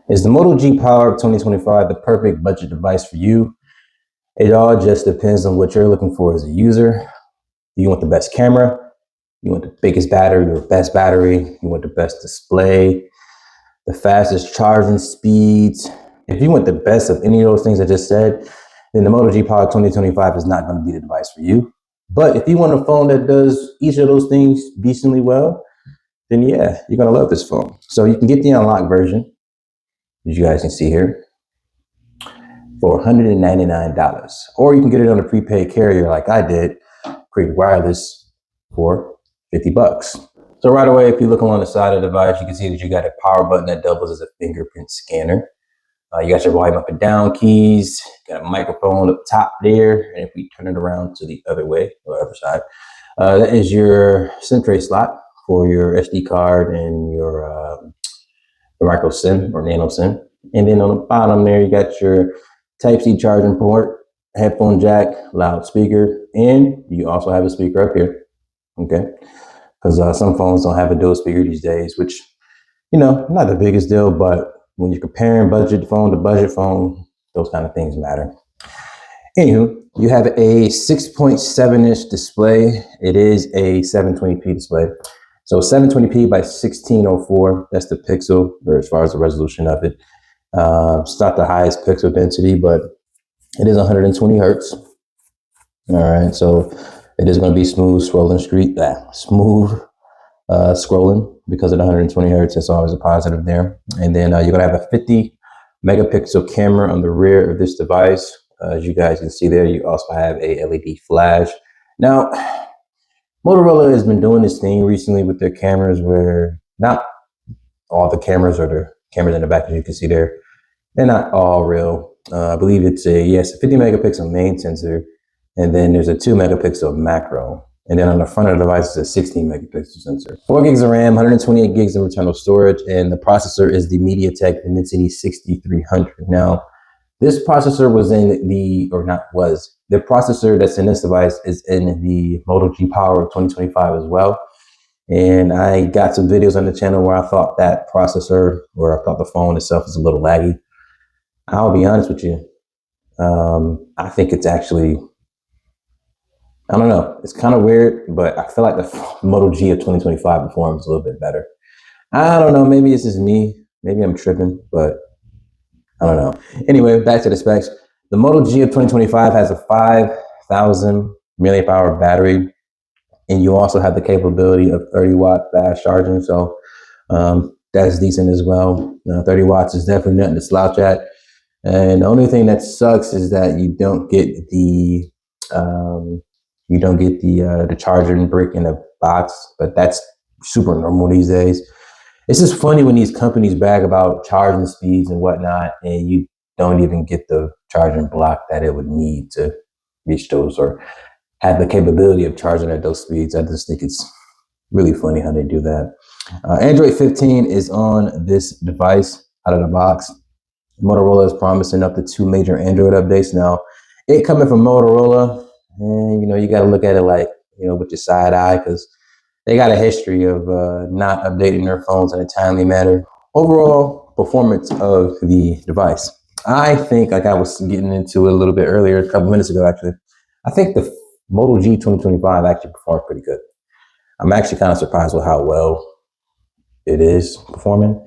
Is the Moto G Power 2025 the perfect budget device for you? It all just depends on what you're looking for as a user. Do you want the best camera? You want the biggest battery or best battery? You want the best display, the fastest charging speeds? If you want the best of any of those things I just said, then the Moto G Power 2025 is not going to be the device for you. But if you want a phone that does each of those things decently well, then yeah, you're going to love this phone. So you can get the unlocked version, as you guys can see here, for $199. Or you can get it on a prepaid carrier like I did, Create Wireless, for 50 bucks. So right away, if you look along the side of the device, you can see that you got a power button that doubles as a fingerprint scanner. You got your volume up and down keys, got a microphone up top there. And if we turn it around to the other way, or other side, that is your SIM tray slot for your SD card and your micro SIM or nano SIM. And then on the bottom there, you got your Type-C charging port, headphone jack, loudspeaker, and you also have a speaker up here. Okay, because some phones don't have a dual speaker these days, which, you know, not the biggest deal, but when you're comparing budget phone to budget phone, those kind of things matter. Anywho, you have a 6.7-inch display. It is a 720p display. So 720p by 1604, that's the pixel, or as far as the resolution of it. It's not the highest pixel density, but it is 120 hertz. All right, so it is going to be smooth scrolling scrolling because of the 120 hertz. That's always a positive there. And then you're going to have a 50 megapixel camera on the rear of this device. As you guys can see there, you also have a LED flash. Now, Motorola has been doing this thing recently with their cameras where not all the cameras or the cameras in the back, as you can see there, they're not all real. I believe it's a 50 megapixel main sensor, and then there's a 2 megapixel macro. And then on the front of the device is a 16 megapixel sensor. 4 gigs of RAM, 128 gigs of internal storage, and the processor is the MediaTek Dimensity 6300. Now, this processor the processor that's in this device is in the Moto G Power 2025 as well. And I got some videos on the channel where I thought that processor, or I thought the phone itself is a little laggy. I'll be honest with you. I think it's actually, I don't know, it's kind of weird, but I feel like the Moto G of 2025 performs a little bit better. I don't know, maybe it's just me. Maybe I'm tripping, but I don't know. Anyway, back to the specs. The Moto G of 2025 has a 5,000 milliamp hour battery, and you also have the capability of 30-watt fast charging. So that's decent as well. 30 watts is definitely nothing to slouch at. And the only thing that sucks is that you don't get the charging brick in the box, but that's super normal these days. It's just funny when these companies brag about charging speeds and whatnot, and you don't even get the charging block that it would need to reach those or have the capability of charging at those speeds. I just think it's really funny how they do that. Android 15 is on this device out of the box. Motorola is promising up to 2 major Android updates. Now, it coming from Motorola, and you got to look at it like, with your side eye, because they got a history of not updating their phones in a timely manner. Overall performance of the device, I think, like I was getting into it a little bit earlier, a couple minutes ago actually, I think the Moto G 2025 actually performed pretty good. I'm actually kind of surprised with how well it is performing.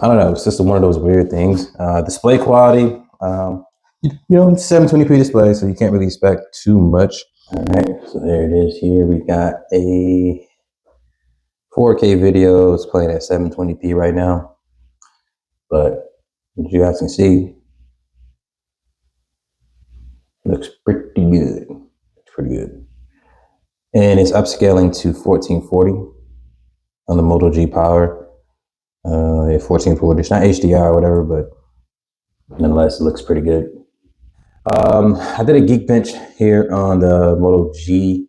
I don't know, it's just one of those weird things. Display quality, 720p display, so you can't really expect too much. All right, so there it is here. We got a 4K video. It's playing at 720p right now. But as you guys can see, looks pretty good. It's pretty good. And it's upscaling to 1440 on the Moto G Power. 1440. It's not HDR or whatever, but nonetheless, it looks pretty good. I did a Geekbench here on the Moto G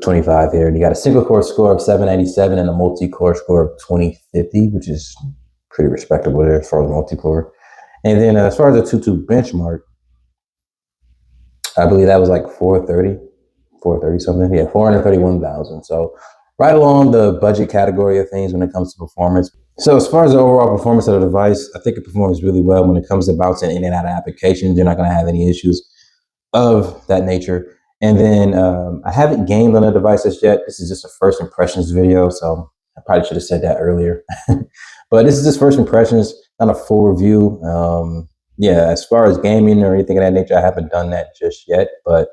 25 here, and you got a single core score of 797 and a multi-core score of 2050, which is pretty respectable there as far as multi-core. And then as far as the 2.2 benchmark, I believe that was like 430 something. Yeah, 431,000. So right along the budget category of things when it comes to performance. So as far as the overall performance of the device, I think it performs really well when it comes to bouncing in and out of applications. You're not going to have any issues of that nature. And then I haven't gamed on the device just yet. This is just a first impressions video, so I probably should have said that earlier. But this is just first impressions, not a full review. Yeah, as far as gaming or anything of that nature, I haven't done that just yet. But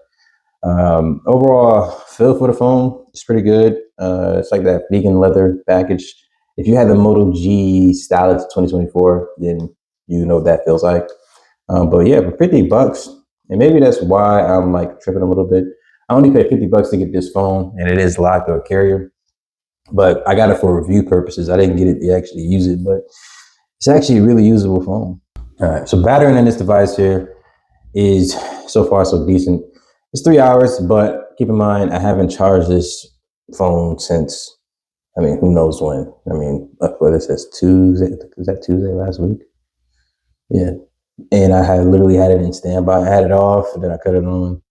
overall, feel for the phone, it's pretty good. It's like that vegan leather package. If you had the Moto G Stylus 2024, then you know what that feels like. But yeah, for 50 bucks, and maybe that's why I'm like tripping a little bit. I only paid 50 bucks to get this phone, and it is locked or a carrier, but I got it for review purposes. I didn't get it to actually use it, but it's actually a really usable phone. All right, so battery in this device here is so far so decent. It's 3 hours, but keep in mind, I haven't charged this phone since, I mean, who knows when. I mean, what it says Tuesday, is that Tuesday last week? Yeah. And I had literally had it in standby. I had it off, and then I cut it on.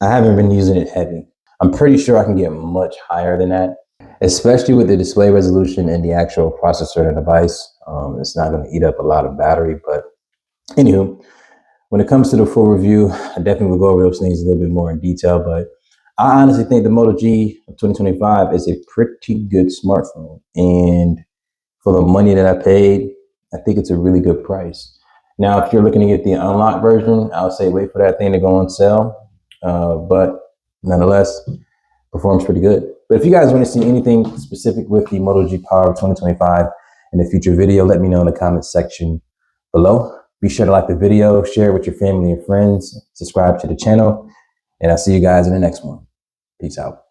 I haven't been using it heavy. I'm pretty sure I can get much higher than that, especially with the display resolution and the actual processor in the device. It's not going to eat up a lot of battery, but anywho, when it comes to the full review, I definitely will go over those things a little bit more in detail, but I honestly think the Moto G of 2025 is a pretty good smartphone. And for the money that I paid, I think it's a really good price. Now, if you're looking to get the unlocked version, I would say wait for that thing to go on sale. But nonetheless, performs pretty good. But if you guys want to see anything specific with the Moto G Power 2025 in a future video, let me know in the comment section below. Be sure to like the video, share it with your family and friends, subscribe to the channel, and I'll see you guys in the next one. Peace out.